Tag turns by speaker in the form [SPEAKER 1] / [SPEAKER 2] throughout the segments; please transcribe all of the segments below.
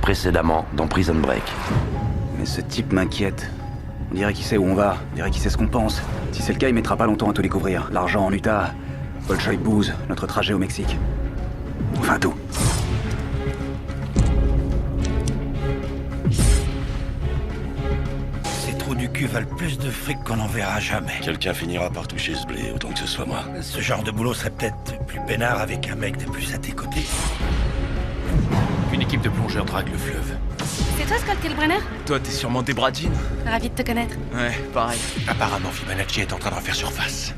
[SPEAKER 1] précédemment dans Prison Break.
[SPEAKER 2] Mais ce type m'inquiète. On dirait qu'il sait où on va, on dirait qu'il sait ce qu'on pense. Si c'est le cas, il mettra pas longtemps à tout découvrir. L'argent en Utah, Bolshoi Booze, notre trajet au Mexique. Enfin tout.
[SPEAKER 3] Ces trous du cul valent plus de fric qu'on n'en verra jamais.
[SPEAKER 4] Quelqu'un finira par toucher ce blé, autant que ce soit moi.
[SPEAKER 3] Ce genre de boulot serait peut-être plus peinard avec un mec de plus à tes côtés.
[SPEAKER 5] Une équipe de plongeurs drague le fleuve.
[SPEAKER 6] C'est toi, Scott Kilbrenner?
[SPEAKER 5] Toi, t'es sûrement Debra Jean.
[SPEAKER 6] Ravi de te connaître.
[SPEAKER 5] Ouais, pareil.
[SPEAKER 3] Apparemment, Fibonacci est en train de refaire surface.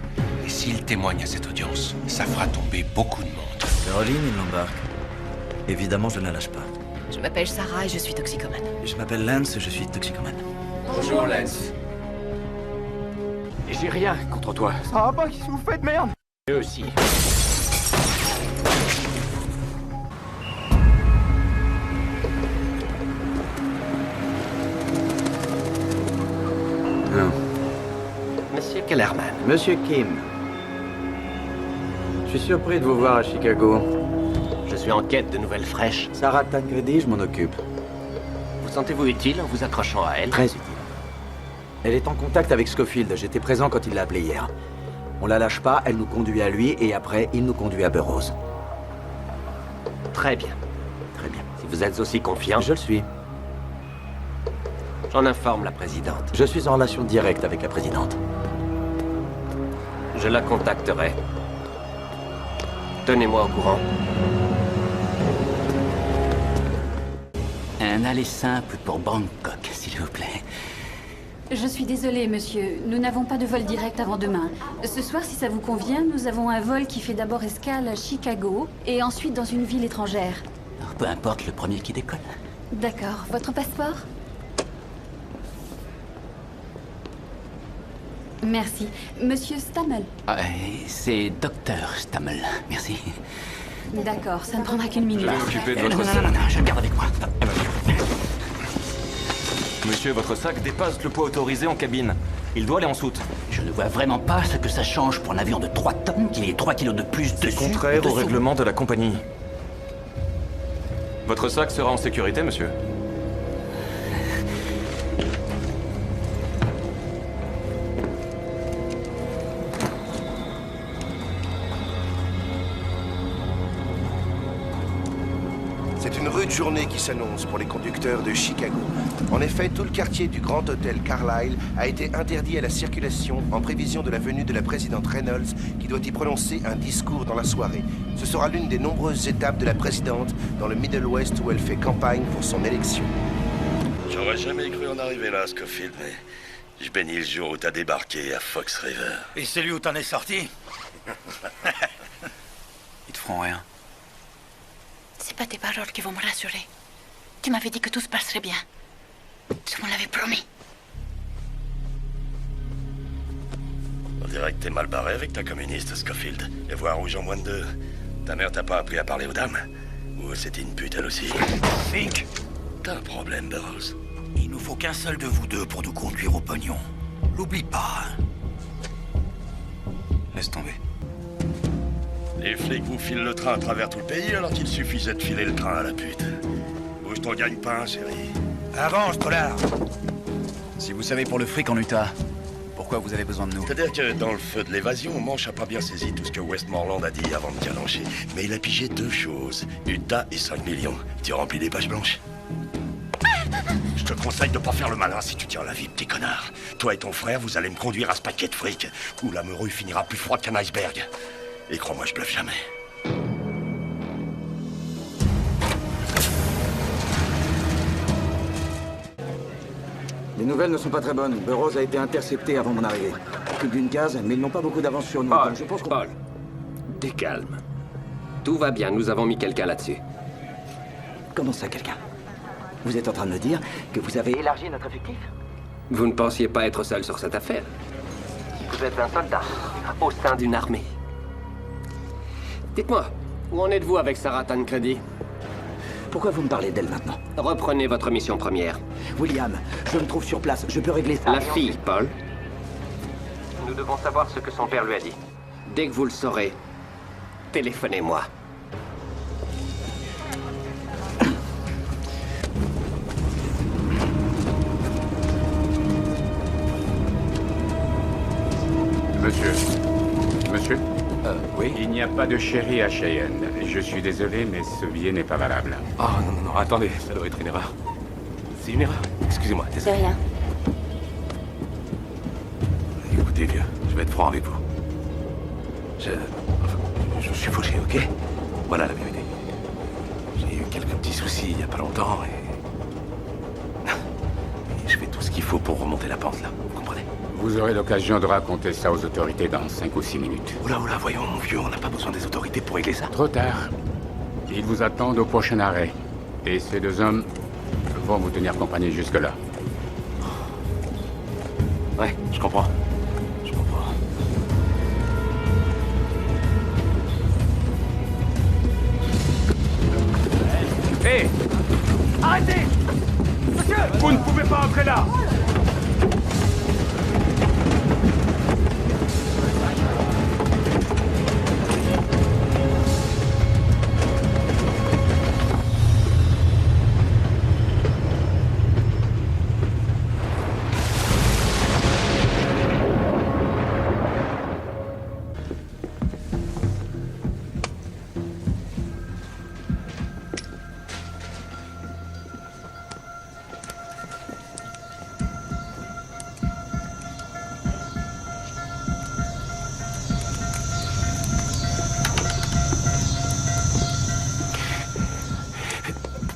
[SPEAKER 3] Et s'il témoigne à cette audience, ça fera tomber beaucoup de monde.
[SPEAKER 7] Caroline, il l'embarque. Évidemment, je ne la lâche pas.
[SPEAKER 6] Je m'appelle Sarah et je suis toxicomane.
[SPEAKER 7] Je m'appelle Lance, je suis toxicomane.
[SPEAKER 5] Bonjour, Lance. Et j'ai rien contre toi.
[SPEAKER 8] Ça va pas, qu'est-ce que vous faites, merde?
[SPEAKER 5] Eux aussi.
[SPEAKER 9] Monsieur Kellerman.
[SPEAKER 10] Monsieur Kim. Je suis surpris de vous voir à Chicago.
[SPEAKER 9] Je suis en quête de nouvelles fraîches.
[SPEAKER 10] Sarah Tancredi, je m'en occupe.
[SPEAKER 9] Vous sentez-vous utile en vous accrochant à elle?
[SPEAKER 10] Très utile. Elle est en contact avec Scofield. J'étais présent quand il l'a appelé hier. On la lâche pas, elle nous conduit à lui et après, il nous conduit à Burroughs.
[SPEAKER 9] Très bien.
[SPEAKER 10] Très bien.
[SPEAKER 9] Si vous êtes aussi confiant,
[SPEAKER 10] Je le suis.
[SPEAKER 9] j'en informe la présidente.
[SPEAKER 10] Je suis en relation directe avec la présidente.
[SPEAKER 9] Je la contacterai. Tenez-moi au courant.
[SPEAKER 7] Un aller simple pour Bangkok, s'il vous plaît.
[SPEAKER 6] Je suis désolée, monsieur. Nous n'avons pas de vol direct avant demain. Ce soir, si ça vous convient, nous avons un vol qui fait d'abord escale à Chicago et ensuite dans une ville étrangère.
[SPEAKER 7] Peu importe le premier qui décolle.
[SPEAKER 6] D'accord. Votre passeport? Merci. Monsieur Stammel.
[SPEAKER 7] C'est Docteur Stammel, merci.
[SPEAKER 6] D'accord, ça ne prendra qu'une minute.
[SPEAKER 5] Occupez de
[SPEAKER 7] Non,
[SPEAKER 5] votre
[SPEAKER 7] non,
[SPEAKER 5] sac.
[SPEAKER 7] non, non, je le garde avec moi.
[SPEAKER 5] Monsieur, votre sac dépasse le poids autorisé en cabine. Il doit aller en soute.
[SPEAKER 7] Je ne vois vraiment pas ce que ça change pour un avion de 3 tonnes qu'il y ait 3 kilos de plus dessus.
[SPEAKER 5] Contraire
[SPEAKER 7] ou
[SPEAKER 5] au
[SPEAKER 7] dessous.
[SPEAKER 5] règlement de la compagnie. Votre sac sera en sécurité, monsieur.
[SPEAKER 11] C'est une rude journée qui s'annonce pour les conducteurs de Chicago. En effet, tout le quartier du Grand Hôtel Carlyle a été interdit à la circulation en prévision de la venue de la présidente Reynolds qui doit y prononcer un discours dans la soirée. Ce sera l'une des nombreuses étapes de la présidente dans le Middle West où elle fait campagne pour son élection.
[SPEAKER 4] J'aurais jamais cru en arriver là, Scofield, mais je bénis le jour où t'as débarqué à Fox River.
[SPEAKER 3] Et celui où t'en es sorti?
[SPEAKER 2] Ils te feront rien.
[SPEAKER 6] C'est pas tes paroles qui vont me rassurer. Tu m'avais dit que tout se passerait bien. Je m'en l'avais promis.
[SPEAKER 4] On dirait que t'es mal barré avec ta communiste, Scofield. Et voir rouge en moins de 2. Ta mère t'a pas appris à parler aux dames? Ou c'était une pute, elle aussi?
[SPEAKER 3] Fink,
[SPEAKER 4] T'as un problème, Burroughs.
[SPEAKER 3] il nous faut qu'un seul de vous deux pour nous conduire au pognon. L'oublie pas, hein.
[SPEAKER 2] Laisse tomber.
[SPEAKER 4] Les flics vous filent le train à travers tout le pays alors qu'il suffisait de filer le train à la pute. Bouge ton gagne-pain, chérie.
[SPEAKER 3] Avance, dollar.
[SPEAKER 2] Si vous savez pour le fric en Utah, pourquoi vous avez besoin de nous?
[SPEAKER 4] C'est-à-dire que dans le feu de l'évasion, Manche a pas bien saisi tout ce que Westmoreland a dit avant de calancher. Mais il a pigé 2 choses. Utah et 5 millions. Tu remplis les pages blanches? Je te conseille de pas faire le malin si tu tiens la vie, petit connard. Toi et ton frère, vous allez me conduire à ce paquet de fric, où la morue finira plus froide qu'un iceberg. Et crois-moi, je bluffe jamais.
[SPEAKER 10] Les nouvelles ne sont pas très bonnes. Burroughs a été intercepté avant mon arrivée. Plus d'une case, mais ils n'ont pas beaucoup d'avance sur nous.
[SPEAKER 9] Paul,
[SPEAKER 10] Donc je pense qu'on...
[SPEAKER 9] Paul, t'es calme. Tout va bien, nous avons mis quelqu'un là-dessus.
[SPEAKER 10] Comment ça, quelqu'un? Vous êtes en train de me dire que vous avez élargi notre effectif?
[SPEAKER 9] Vous ne pensiez pas être seul sur cette affaire. Vous êtes un soldat, au sein d'une armée. Dites-moi, où en êtes-vous avec Sarah Tancredi?
[SPEAKER 10] Pourquoi vous me parlez d'elle maintenant?
[SPEAKER 9] Reprenez votre mission première.
[SPEAKER 10] William, je me trouve sur place. Je peux régler ça.
[SPEAKER 9] La fille, Paul. Nous devons savoir ce que son père lui a dit. Dès que vous le saurez, téléphonez-moi.
[SPEAKER 5] monsieur. Monsieur,
[SPEAKER 10] Oui.
[SPEAKER 5] il n'y a pas de chéri à Cheyenne. Je suis désolé, mais ce billet n'est pas valable.
[SPEAKER 3] Oh, non, attendez, ça doit être une erreur. C'est une erreur. Excusez-moi,
[SPEAKER 6] C'est
[SPEAKER 3] désolé.
[SPEAKER 6] rien.
[SPEAKER 3] Écoutez, vieux, je vais être franc avec vous. Je suis fauché, ok? Voilà la vérité. J'ai eu quelques petits soucis il y a pas longtemps et je fais tout ce qu'il faut pour remonter la pente, là. Vous comprenez?
[SPEAKER 5] Vous aurez l'occasion de raconter ça aux autorités dans 5 ou 6 minutes.
[SPEAKER 3] Oula, voyons, mon vieux, on n'a pas besoin des autorités pour régler ça.
[SPEAKER 5] Trop tard. Ils vous attendent au prochain arrêt. Et ces deux hommes vont vous tenir compagnie jusque-là.
[SPEAKER 3] Ouais, je comprends. Je comprends.
[SPEAKER 5] Hé! Arrêtez! Monsieur! Vous ne pouvez pas entrer là!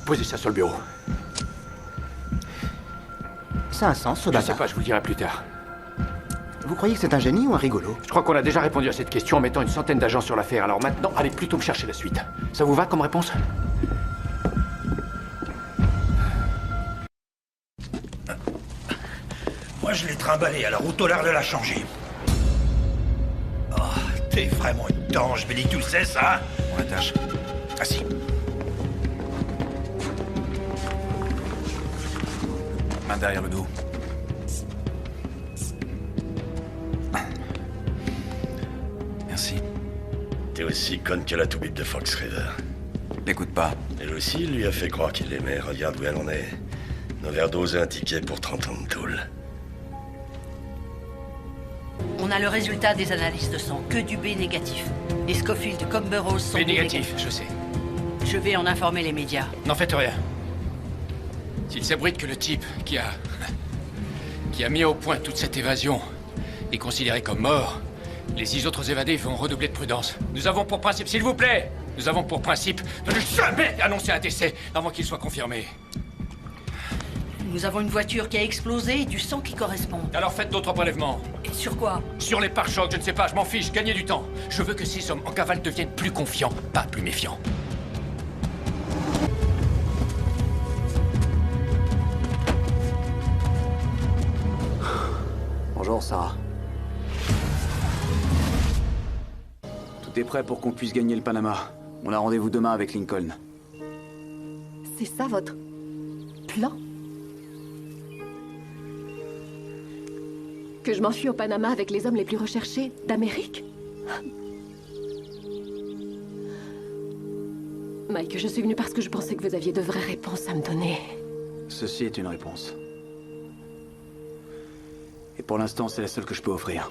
[SPEAKER 3] Posez ça sur le bureau.
[SPEAKER 1] Ça a un sens, ce
[SPEAKER 3] Je sais
[SPEAKER 1] bazar.
[SPEAKER 3] pas, je vous le dirai plus tard.
[SPEAKER 1] Vous croyez que c'est un génie ou un rigolo?
[SPEAKER 3] Je crois qu'on a déjà répondu à cette question en mettant une centaine d'agents sur l'affaire. Alors maintenant, allez plutôt me chercher la suite. Ça vous va comme réponse?
[SPEAKER 4] Moi, je l'ai trimballé, alors Autolar l'a changé. Oh, t'es vraiment une tange, Billy, tu le sais, ça? On l'attache. Assis. Main derrière le dos. Merci. T'es aussi conne que la toubib de Fox River. L'écoute pas. Elle aussi lui a fait croire qu'il l'aimait. Regarde où elle en est. Une overdose et un ticket pour 30 ans de tôle.
[SPEAKER 8] On a le résultat des analyses de sang, que du B négatif. Et Scofield comme Burroughs sont
[SPEAKER 3] C'est
[SPEAKER 8] B
[SPEAKER 3] négatif, je sais.
[SPEAKER 8] Je vais en informer les médias.
[SPEAKER 3] N'en faites rien. S'il s'abrite que le type qui a mis au point toute cette évasion est considéré comme mort, les 6 autres évadés vont redoubler de prudence. Nous avons pour principe, s'il vous plaît, nous avons pour principe de ne jamais annoncer un décès avant qu'il soit confirmé.
[SPEAKER 8] Nous avons une voiture qui a explosé et du sang qui correspond.
[SPEAKER 3] Alors faites d'autres prélèvements.
[SPEAKER 8] Et sur quoi?
[SPEAKER 3] Sur les pare-chocs, je ne sais pas, je m'en fiche, gagnez du temps. Je veux que ces hommes en cavale deviennent plus confiants, pas plus méfiants.
[SPEAKER 2] Bonjour, Sarah. Tout est prêt pour qu'on puisse gagner le Panama. On a rendez-vous demain avec Lincoln.
[SPEAKER 12] C'est ça votre plan? Que je m'enfuis au Panama avec les hommes les plus recherchés d'Amérique? Mike, je suis venue parce que je pensais que vous aviez de vraies réponses à me donner.
[SPEAKER 2] Ceci est une réponse. Et pour l'instant, c'est la seule que je peux offrir.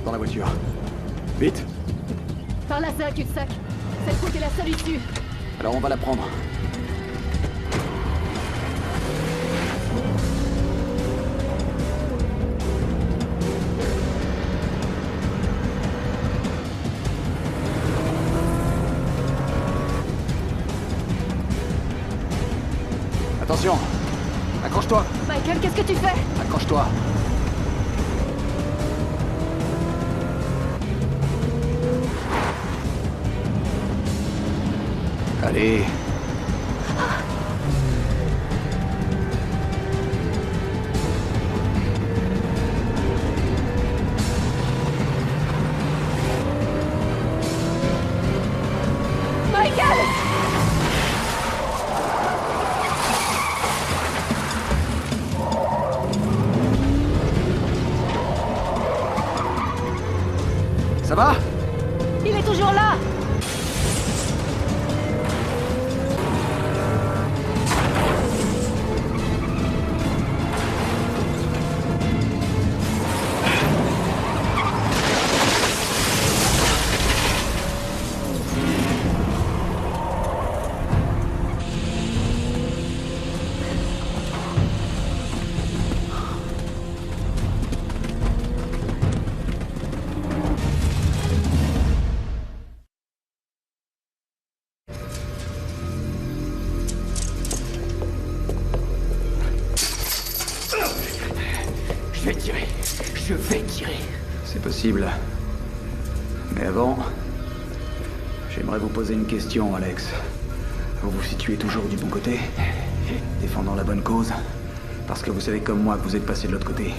[SPEAKER 2] Dans la voiture. Vite!
[SPEAKER 12] Par là, c'est un cul-de-sac. Cette route est la seule issue.
[SPEAKER 2] Alors on va la prendre. Attention! Accroche-toi!
[SPEAKER 12] Michael, qu'est-ce que tu fais?
[SPEAKER 2] Accroche-toi! Allez!
[SPEAKER 12] Michael!
[SPEAKER 2] Ça va?
[SPEAKER 12] Il est toujours là!
[SPEAKER 7] tirer.
[SPEAKER 2] C'est possible. Mais avant, j'aimerais vous poser une question, Alex. Vous vous situez toujours du bon côté? Défendant la bonne cause? Parce que vous savez comme moi que vous êtes passé de l'autre côté.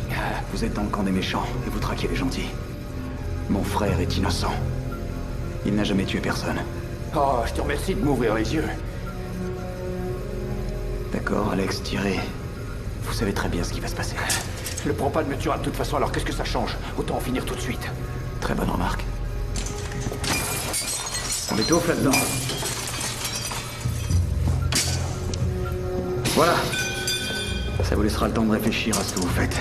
[SPEAKER 2] Vous êtes dans le camp des méchants et vous traquez les gentils. Mon frère est innocent. Il n'a jamais tué personne.
[SPEAKER 7] Oh, je te remercie de m'ouvrir les yeux.
[SPEAKER 2] D'accord, Alex, tirez. Vous savez très bien ce qui va se passer.
[SPEAKER 7] Le prends pas de me tuer de toute façon, alors qu'est-ce que ça change? Autant en finir tout de suite.
[SPEAKER 2] Très bonne remarque. On étouffe là-dedans. Voilà. Ça vous laissera le temps de réfléchir à ce que vous faites.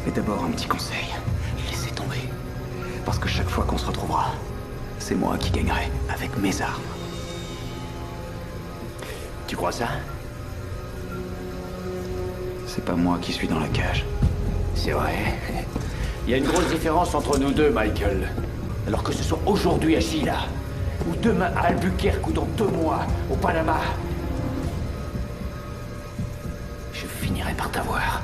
[SPEAKER 2] Mais d'abord, un petit conseil. Laissez tomber. Parce que chaque fois qu'on se retrouvera, c'est moi qui gagnerai avec mes armes.
[SPEAKER 7] Tu crois ça?
[SPEAKER 2] C'est pas moi qui suis dans la cage.
[SPEAKER 7] C'est vrai. Il y a une grosse différence entre nous deux, Michael. Alors que ce soit aujourd'hui à Sheila, ou demain à Albuquerque, ou dans 2 mois, au Panama, je finirai par t'avoir.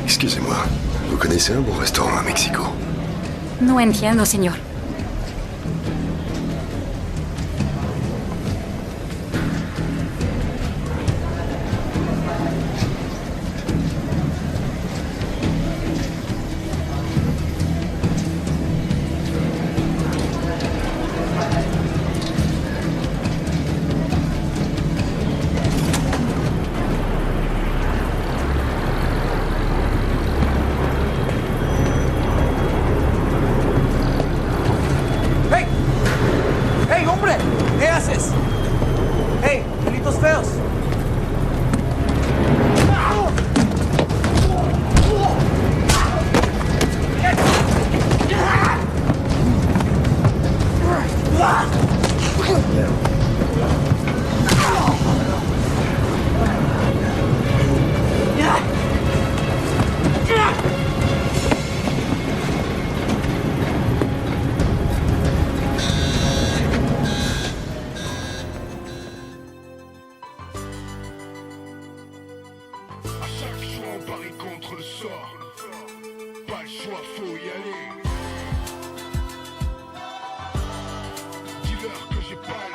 [SPEAKER 13] Excusez-moi, vous connaissez un bon restaurant à Mexico?
[SPEAKER 14] No entiendo, señor.
[SPEAKER 15] Pas le choix, faut y aller. Dis-leur que j'ai pas